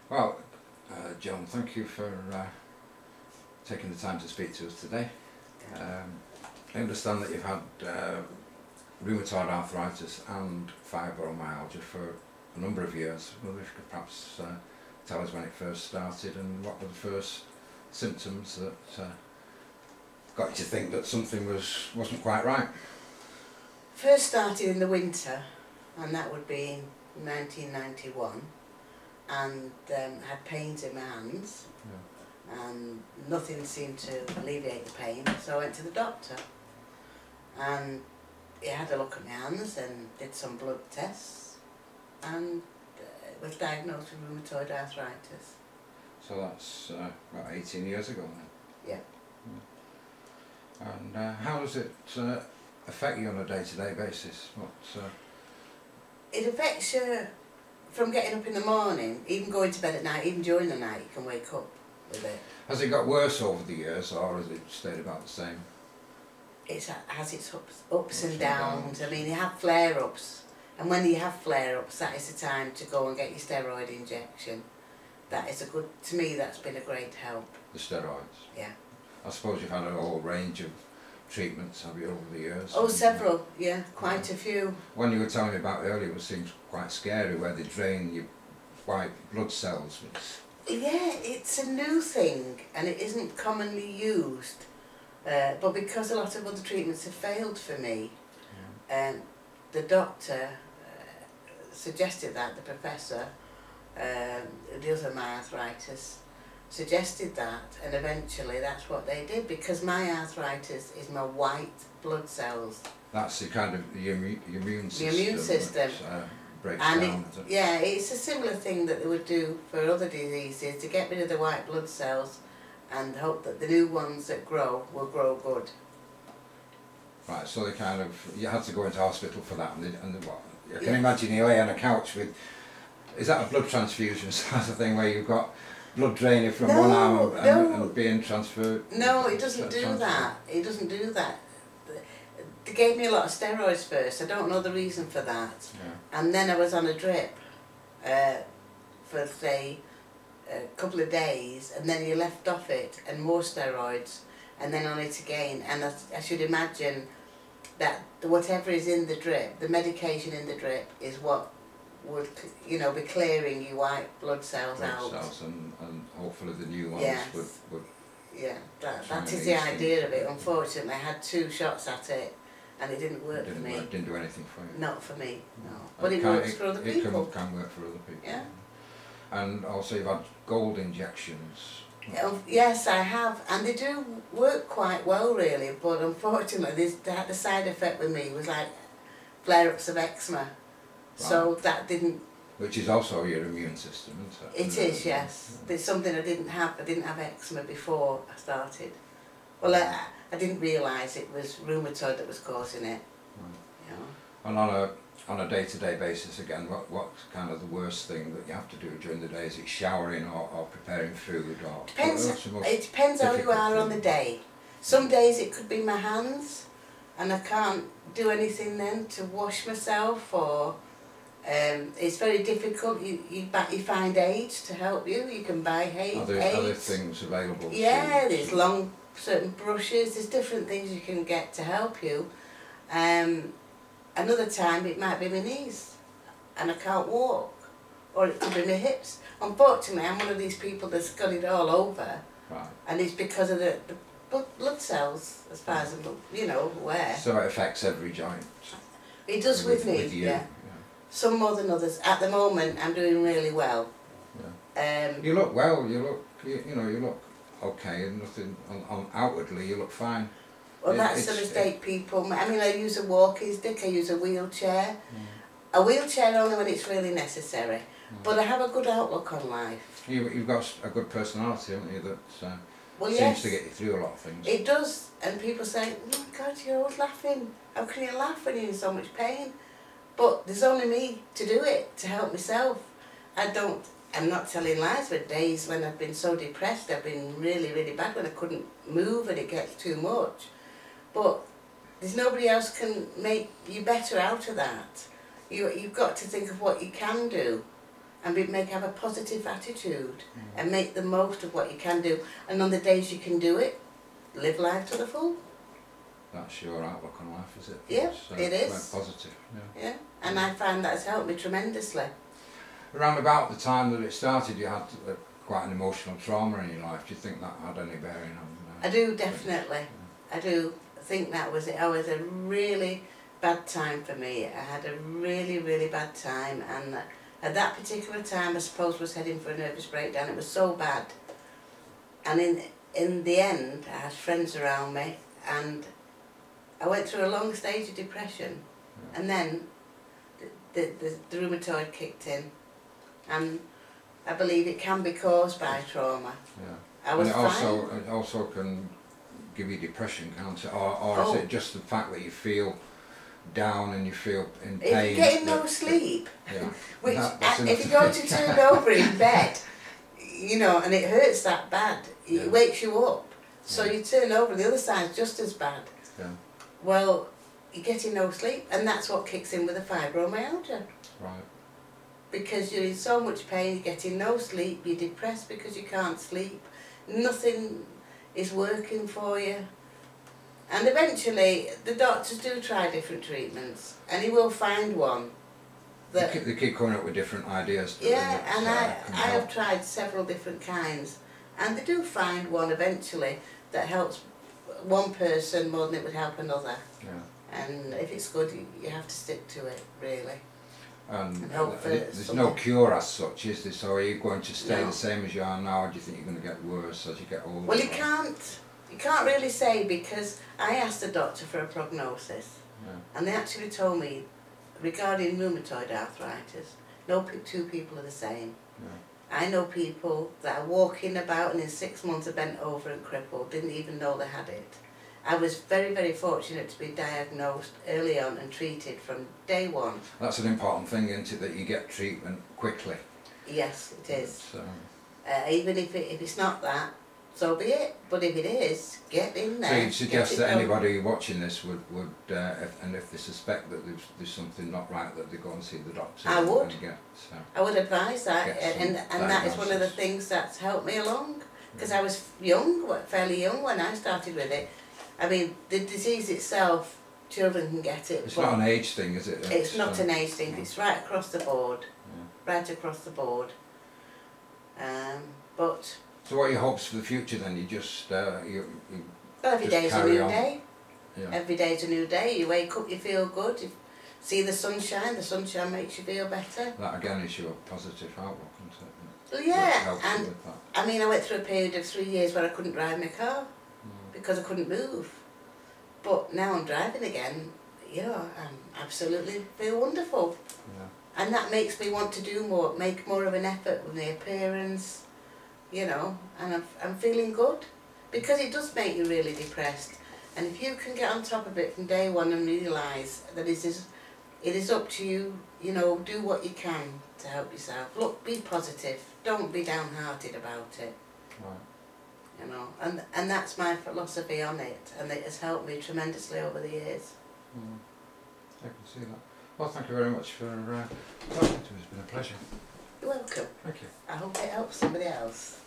Well, John, thank you for taking the time to speak to us today. I understand that you've had rheumatoid arthritis and fibromyalgia for a number of years. Well, if you could perhaps tell us when it first started and what were the first symptoms that got you to think that something wasn't quite right? First started in the winter, and that would be in 1991, and had pains in my hands, and nothing seemed to alleviate the pain, so I went to the doctor, and he had a look at my hands and did some blood tests, and was diagnosed with rheumatoid arthritis. So that's about 18 years ago then? Yeah. And how does it affect you on a day-to-day basis? It affects you from getting up in the morning, even going to bed at night, even during the night you can wake up with it. Has it got worse over the years, or has it stayed about the same? It has its ups and downs. I mean, you have flare-ups, and when you have flare-ups, that is the time to go and get your steroid injection. That is to me, that's been a great help. The steroids? Yeah. I suppose you've had a whole range of treatments, have you, over the years? Oh, several, yeah, quite a few. One you were telling me about earlier seems quite scary, where they drain your white blood cells. Yeah, it's a new thing, and it isn't commonly used. But because a lot of other treatments have failed for me, the doctor suggested that, the professor who deals with my arthritis, suggested that, and eventually that's what they did, because my arthritis is my white blood cells. That's the kind of the immune system. The immune system. That, breaks and down. yeah, it's a similar thing that they would do for other diseases, to get rid of the white blood cells and hope that the new ones that grow will grow good. Right, so they kind of, you had to go into hospital for that, and what? I can imagine you lay on a couch with, is that a blood transfusion sort of thing, where you've got blood draining from one arm and being transferred? No, it doesn't do that. It doesn't do that. They gave me a lot of steroids first. I don't know the reason for that. Yeah. And then I was on a drip for, say, a couple of days, and then you left off it, and more steroids, and then on it again. And I should imagine that whatever is in the drip, the medication in the drip, is what would, you know, be clearing your white blood cells out. Cells and hopefully the new ones would yeah, that is the idea of it. Unfortunately, I had 2 shots at it, and it didn't work for me. It didn't do anything for you? Not for me, no. But it works for other people. It can work for other people. Yeah. And also you've had gold injections. Yes, I have, and they do work quite well really, but unfortunately the side effect with me was like flare-ups of eczema. Right. So that didn't... Which is also your immune system, isn't it? It is, yes. It's something I didn't have. I didn't have eczema before I started. Well, I didn't realise it was rheumatoid that was causing it. Right. You know? And on a day-to-day basis, again, what's kind of the worst thing that you have to do during the day? Is it showering or preparing food? Or it depends how you are on the day. Some days it could be my hands, and I can't do anything then to wash myself, or it's very difficult. You find aids to help you. You can buy aids. Are there things available? Yeah, there's certain brushes. There's different things you can get to help you. Another time it might be my knees, and I can't walk, or it could be my hips. Unfortunately, I'm one of these people that's got it all over, right. And it's because of the blood cells, as far as I'm, aware. So it affects every joint. It does with me, yeah. Some more than others. At the moment, I'm doing really well. Yeah. You look well. You look okay, and nothing outwardly. You look fine. Well, that's the mistake people... I mean, I use a walking stick, I use a wheelchair. A wheelchair only when it's really necessary. But I have a good outlook on life. You've got a good personality, haven't you, that well, seems to get you through a lot of things. It does, and people say, oh my God, you're always laughing. How can you laugh when you're in so much pain? But there's only me to do it, to help myself. I'm not telling lies, but days when I've been so depressed, I've been really, really bad, when I couldn't move and it gets too much. But there's nobody else can make you better out of that. You've got to think of what you can do. and have a positive attitude and make the most of what you can do. And on the days you can do it, live life to the full. That's your outlook on life, is it? Yeah, it is. Quite positive. Yeah. And I find that's helped me tremendously. Around about the time that it started, you had quite an emotional trauma in your life. Do you think that had any bearing on? I do, definitely. I do think that was it. I was a really bad time for me. I had a really, really bad time, and at that particular time I suppose was heading for a nervous breakdown. It was so bad, and in the end I had friends around me, and I went through a long stage of depression, and then the rheumatoid kicked in, and I believe it can be caused by trauma. Yeah. I was and it also can give you depression, can't it? Or is it just the fact that you feel down and you feel in pain? If you're getting no sleep, yeah. which if you're going to turn over in bed, you know, and it hurts that bad, it wakes you up. So you turn over, the other side's just as bad. Yeah. Well, you're getting no sleep, and that's what kicks in with the fibromyalgia. Right. Because you're in so much pain, you're getting no sleep, you're depressed because you can't sleep, nothing is working for you. And eventually, the doctors do try different treatments, and he will find one. That, they keep coming up with different ideas. Yeah, and I have tried several different kinds, and they do find one eventually that helps one person more than it would help another. Yeah. And if it's good, you have to stick to it, really. And there's no cure as such, is there? So are you going to stay the same as you are now, or do you think you're going to get worse as you get older? Well, you can't really say, because I asked the doctor for a prognosis, and they actually told me, regarding rheumatoid arthritis, no two people are the same. I know people that are walking about and in 6 months are bent over and crippled, didn't even know they had it. I was very, very fortunate to be diagnosed early on and treated from day one. That's an important thing, isn't it, that you get treatment quickly? Yes, it is. So, even if it's not that, so be it. But if it is, get in there. So you'd suggest that anybody watching this would and if they suspect that there's something not right, that they go and see the doctor? I would. And get, I would advise that, and that is one of the things that's helped me along. Because I was fairly young when I started with it. I mean, the disease itself, children can get it. It's not an age thing, is it? It's not an age thing. It's right across the board. Right across the board. But. So what are your hopes for the future then? You just well, every day is a new day. Yeah. Every day is a new day. You wake up, you feel good. You see the sunshine makes you feel better. That again is your positive outlook, isn't it? Well, yeah, and I mean, I went through a period of 3 years where I couldn't drive my car because I couldn't move. But now I'm driving again, you know, I absolutely feel wonderful. Yeah. And that makes me want to do more, make more of an effort with my appearance, you know, and I'm feeling good. Because it does make you really depressed. And if you can get on top of it from day one and realise that it is up to you, you know, do what you can to help yourself. Look, be positive. Don't be downhearted about it. Right. You know, and that's my philosophy on it, and it has helped me tremendously over the years. I can see that. Well, thank you very much for talking to us. It's been a pleasure. You're welcome. Thank you. I hope it helps somebody else.